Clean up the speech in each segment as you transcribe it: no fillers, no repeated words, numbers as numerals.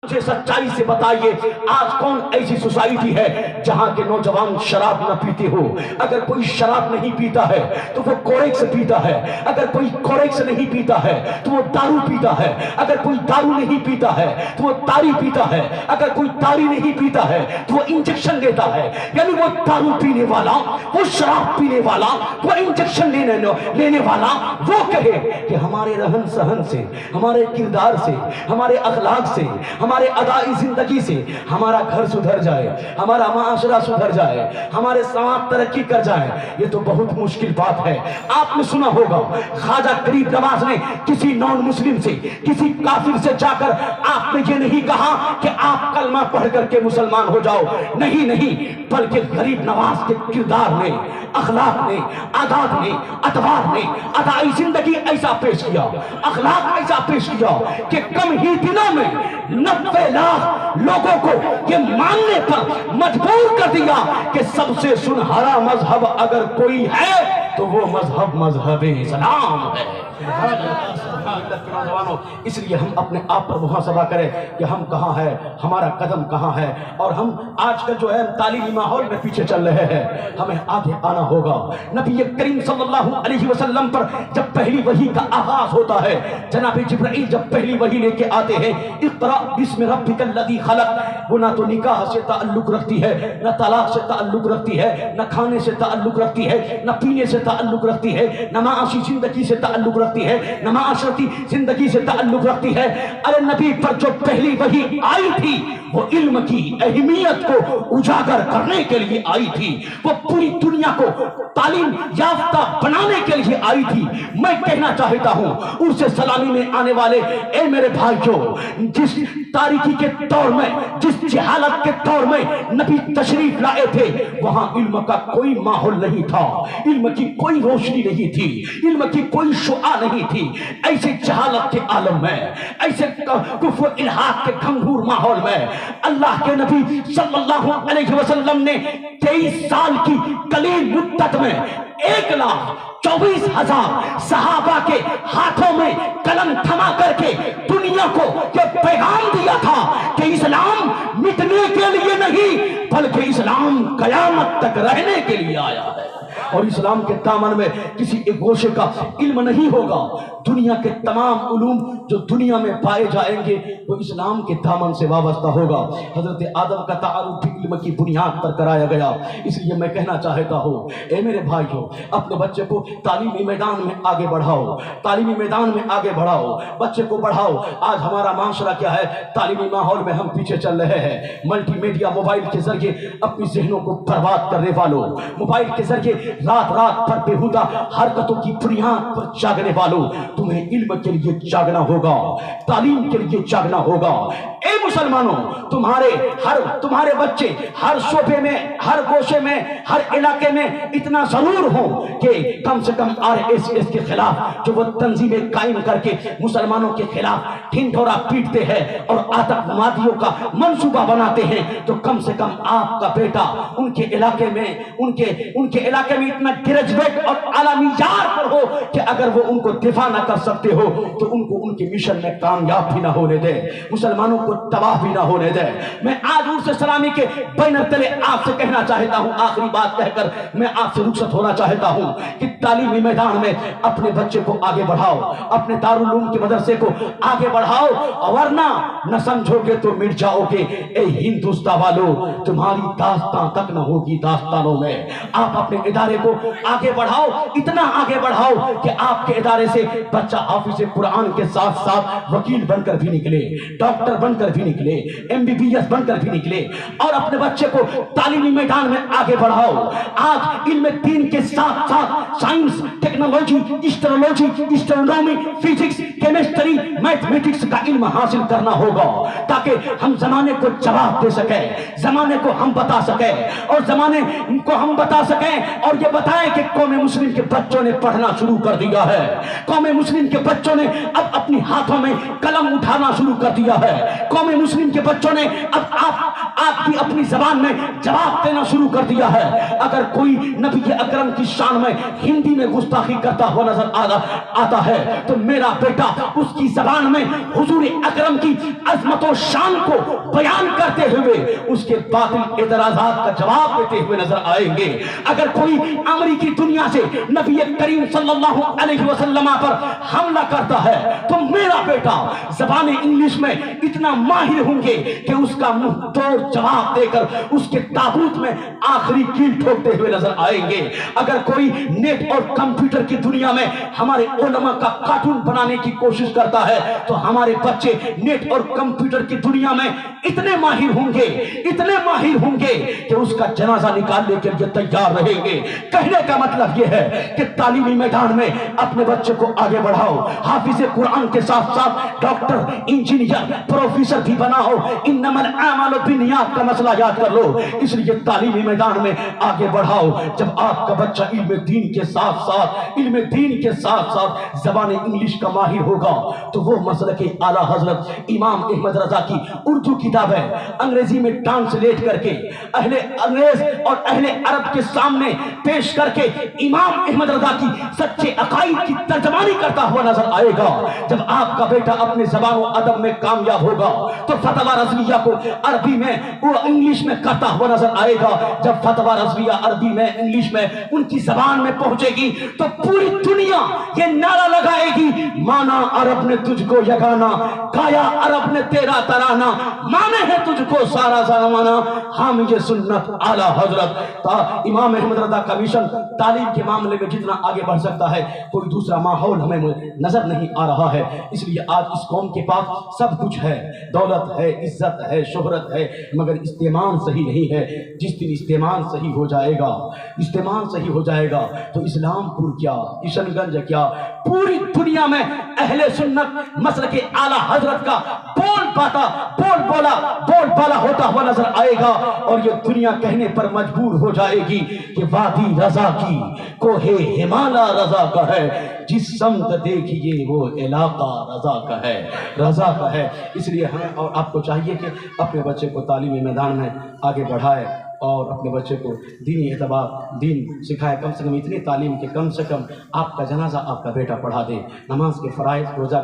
مجھے سچائی سے بتائیے آج کون ایسی سوسائٹی ہے جہاں کے نوجوان شراب نہ پیتے ہو؟ اگر کوئی شراب نہیں پیتا ہے تو وہ کوریکس پیتا ہے، اگر کوئی کوریکس نہیں پیتا ہے تو وہ دارو پیتا ہے، اگر کوئی دارو نہیں پیتا ہے تو وہ تاری پیتا ہے، اگر کوئی تاری نہیں پیتا ہے تو وہ انجیکشن دیتا ہے۔ یعنی وہ دارو پینے والا، وہ شراب پینے والا، وہ انجیکشن لینے والا وہ کہے کہ ہمارے رہن سہن سے، ہمارے کردار سے، ہمارے اخلاق سے، ہمارے ادائی زندگی سے ہمارا گھر سدھر جائے، ہمارا معاشرہ سدھر جائے، ہمارے سماج ترقی کر جائے، یہ تو بہت مشکل بات ہے۔ آپ نے سنا ہوگا خواجہ غریب نواز نے کسی نان مسلم سے، کسی کافر سے جا کر آپ نے یہ نہیں کہا کہ آپ کلمہ پڑھ کر کے مسلمان ہو جاؤ، نہیں، بلکہ غریب نواز کے کردار نے، اخلاق نے، عادات نے، اطوار نے ادائی زندگی ایسا پیش کیا، اخلاق ایسا پیش کیا کہ کم ہی دنوں میں 90 لاکھ لوگوں کو یہ ماننے پر مجبور کر دیا کہ سب سے سنہرا مذہب اگر کوئی ہے تو وہ مذہب اسلام ہے۔ اس لیے ہم اپنے آپ پر محاسبہ کریں کہ ہم کہاں ہیں، ہمارا قدم کہاں ہے، اور ہم آج کل جو ہے تعلیمی ماحول میں پیچھے چل رہے ہیں، ہمیں آگے آنا ہوگا۔ نبی کریم صلی اللہ علیہ وسلم پر جب پہلی وحی کا آغاز ہوتا ہے، جناب جبرائیل جب پہلی وحی لے کے آتے ہیں، اقرأ بسم ربک الذی خلق، وہ نہ تو نکاح سے تعلق رکھتی ہے، نہ طلاق سے تعلق رکھتی ہے، نہ کھانے سے تعلق رکھتی ہے، نہ پینے سے تعلق رکھتی ہے، نہ معاشی زندگی سے تعلق رکھتی ہے، نہ معاشرتی زندگی سے تعلق رکھتی ہے۔ ارے نبی پر جو پہلی وحی آئی تھی وہ علم کی اہمیت کو اجاگر کرنے کے لیے آئی تھی، وہ پوری دنیا کو تعلیم یافتہ بنانے کے لیے آئی تھی۔ میں کہنا چاہتا ہوں عرس سلامی میں آنے والے اے میرے بھائیوں، جس تاریکی کے دور میں، جس جہالت کے دور میں نبی تشریف لائے تھے، وہاں علم کا کوئی ماحول نہیں تھا، علم کی کوئی روشنی نہیں تھی، علم کی کوئی شعاع نہیں تھی۔ ایسے جہالت کے عالم میں، ایسے کفر الحاد کے گھنگور ماحول میں اللہ کے نبی صلی اللہ علیہ وسلم نے 23 سال کی قلیل مدت میں 1,24,000 صحابہ کے ہاتھوں میں قلم تھما کر کے دنیا کو یہ پیغام دیا تھا کہ اسلام مٹنے کے لیے نہیں بلکہ اسلام قیامت تک رہنے کے لیے آیا ہے، اور اسلام کے دامن میں کسی ایک گوشے کا علم نہیں ہوگا۔ دنیا کے تمام علوم جو دنیا میں پائے جائیں گے وہ اسلام کے دامن سے وابستہ ہوگا۔ حضرت آدم کا تعارف بھی علم کی بنیاد پر کرایا گیا۔ اس لیے میں کہنا چاہتا ہوں اے میرے بھائیوں، اپنے بچے کو تعلیمی میدان میں آگے بڑھاؤ، تعلیمی میدان میں آگے بڑھاؤ، بچے کو پڑھاؤ۔ آج ہمارا معاشرہ کیا ہے، تعلیمی ماحول میں ہم پیچھے چل رہے ہیں۔ ملٹی میڈیا موبائل کے ذریعے اپنی ذہنوں کو برباد کرنے والوں، موبائل کے ذریعے رات پر بےہودہ حرکتوں کی بنیاد پر جاگنے والوں، تمہیں علم کے لیے جاگنا ہوگا، تعلیم کے لیے جاگنا ہوگا۔ اے مسلمانوں، تمہارے بچے ہر شعبے میں، ہر گوشے میں، ہر علاقے میں اتنا ضرور ہو کہ کم سے کم RSS کے خلاف جو وہ تنظیمیں قائم کر کے مسلمانوں کے خلاف ڈھنڈورا پیٹتے ہیں اور آتنکوادیوں کا منصوبہ بناتے ہیں، تو کم سے کم آپ کا بیٹا ان کے علاقے میں اتنا گریجویٹ اور عالمیار پر ہو کہ اگر وہ ان کو دفاع نہ کر سکتے ہو تو ان کو ان کے مشن میں کامیاب بھی نہ ہونے دے، مسلمانوں کو تباہ بھی نہ ہونے دے۔ میں آج عرس سلامی کے بینر تلے آپ سے کہنا چاہتا ہوں، آخری بات کہہ کر میں آپ سے رخصت ہونا چاہتا ہوں کہ تعلیمی میدان میں اپنے بچے کو آگے بڑھاؤ، اپنے دارالعلوم کے مدرسے کو آگے بڑھاؤ، ورنہ نہ سمجھو گے تو مٹ جاؤ گے۔ اے ہندوستان والو، تمہاری داستان تک نہ ہوگی داستانوں میں۔ آپ اپنے ادارے کو آگے بڑھاؤ، اتنا آگے بڑھاؤ کہ آپ کے ادارے سے بچہ حافظ قرآن کے ساتھ ساتھ وکیل بن کر بھی نکلے، ڈاکٹر بن کر بھی نکلے، MBBS بن کر بھی نکلے، اور اپنے بچے کو تعلیمی میدان میں آگے بڑھاؤ۔ آج علم دین کے ساتھ ساتھ science, technology, astrology, astronomy, physics, chemistry, mathematics کا علم حاصل کرنا ہوگا تاکہ ہم زمانے کو جواب دے سکیں، زمانے کو ہم بتا سکیں، اور زمانے کو ہم بتا سکیں اور یہ بتائیں کہ قوم مسلم کے بچوں نے پڑھنا شروع کر دیا ہے، قوم مسلم کے بچوں نے اب اپنی ہاتھوں میں قلم اٹھانا شروع کر دیا ہے، قوم مسلم کے بچوں نے اب آپ کی اپنی زبان میں جواب دینا شروع کر دیا ہے. اگر کوئی نبی اکرم کی شان میں ہندی میں گستاخی کرتا ہوا نظر آتا ہے تو میرا بیٹا اس کی زبان میں حضور اکرم کی عظمت و شان کو بیان کرتے ہوئے اس کے باطل اعتراضات کا جواب دیتے ہوئے نظر آئیں گے. اگر کوئی امریکی دنیا سے نبی کریم صلی اللہ علیہ وسلم پر حملہ کرتا ہے تو میرا بیٹا زبان انگلش میں اتنا ماہر ہوں گے کہ اس کا منہ توڑ جواب دے کر اس کے تابوت میں آخری کیل ٹھوکتے ہوئے نظر آئیں گے. اگر کوئی نیٹ اور کمپیوٹر کی دنیا میں ہمارے علماء کا کارٹون بنانے کی کوشش کرتا ہے تو ہمارے بچے نیٹ اور کمپیوٹر کی دنیا میں اتنے ماہر ہوں گے کہ اس کا جنازہ نکالنے کے لیے تیار رہیں گے. کہنے کا مطلب یہ ہے کہ تعلیمی میدان میں اپنے بچے کو آگے بڑھاؤ, حافظ قرآن کے ساتھ ساتھ ڈاکٹر, انجینئر, پروفیسر بھی بناؤ. انما الاعمال بالنیات کا مسئلہ یاد کر لو. اس لیے تعلیمی میدان میں آگے بڑھاؤ. جب آپ کا بچہ علم دین کے ساتھ ساتھ زبان انگلش کا ماہر ہوگا تو وہ مسلک اعلیٰ حضرت امام احمد رضا کی اردو کتاب ہے, انگریزی میں ٹرانسلیٹ کر کے اہل انگریز اور اہل عرب کے سامنے پیش کر کے امام احمد رضا کی سچے عقائد کی ترجمانی کرتا ہوا نظر آئے گا. جب آپ کا بیٹا اپنے زبان و ادب میں کامیاب ہوگا تو فتویٰ رضویہ کو عربی میں وہ انگلش میں کرتا ہوا نظر آئے گا. جب فتویٰ رضویہ عربی میں انگلش میں ان کی زبان میں پہنچے گی تو پوری دنیا یہ نعرہ لگائے گی, مانا عرب نے تجھ کو یگانا, گایا عرب نے تیرا ترانہ, مانے ہے تجھ کو سارا زمانہ, ہم یہ سنت اعلیٰ حضرت. امام احمد رضا کا مشن تعلیم کے معاملے میں جتنا آگے بڑھ سکتا ہے کوئی دوسرا ماحول ہمیں نظر نہیں آ رہا ہے. اس لیے آج اس قوم کے پاس سب کچھ ہے, دولت ہے, عزت ہے, شہرت ہے, مگر استعمال صحیح نہیں ہے. جس دن استعمال صحیح ہو جائے گا تو اسلام پور کیا, کشن گنج کیا, پوری دنیا میں اہل سنت مسلک اعلیٰ حضرت کا بول بالا ہوتا ہوا نظر آئے گا. اور یہ دنیا کہنے پر مجبور ہو جائے گی کہ وادی رضا کی کوہ ہمالا رضا کا ہے, جس سمت دیکھیے وہ علاقہ رضا کا ہے. اس لیے ہمیں اور آپ کو چاہیے کہ اپنے بچے کو تعلیمی میدان میں آگے بڑھائے اور اپنے بچے کو دینی اعتبار دین سکھائے. کم سے کم اتنی تعلیم کہ کم سے کم آپ کا جنازہ آپ کا بیٹا پڑھا دے. نماز کے فرائض روزہ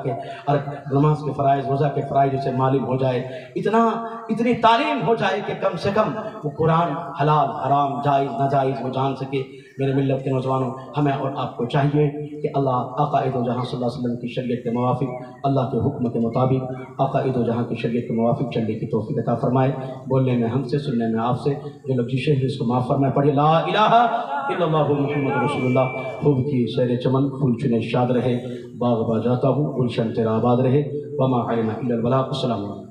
کے فرائض اسے معلوم ہو جائے, اتنی تعلیم ہو جائے کہ کم سے کم وہ قرآن حلال حرام جائز ناجائز وہ جان سکے. میرے ملت کے نوجوانوں, ہمیں اور آپ کو چاہیے کہ اللہ آقا دو جہاں صلی اللہ علیہ وسلم کی شریعت کے موافق, اللہ کے حکم کے مطابق آقا دو جہاں کی شریعت کے موافق چلنے کی توفیق عطا فرمائے. بولنے میں ہم سے, سننے میں آپ سے. جو لوگ جیشے ہیں اس کو معاف فرمائے. پڑھیے لا الہ الا اللہ محمد رسول اللہ. خوب کی سیر چمن پھول چنے شاد رہے, باغ با جاتا ہوں گلشن تیرا آباد رہے. وما علینا الا البلاغ. السلام علیکم.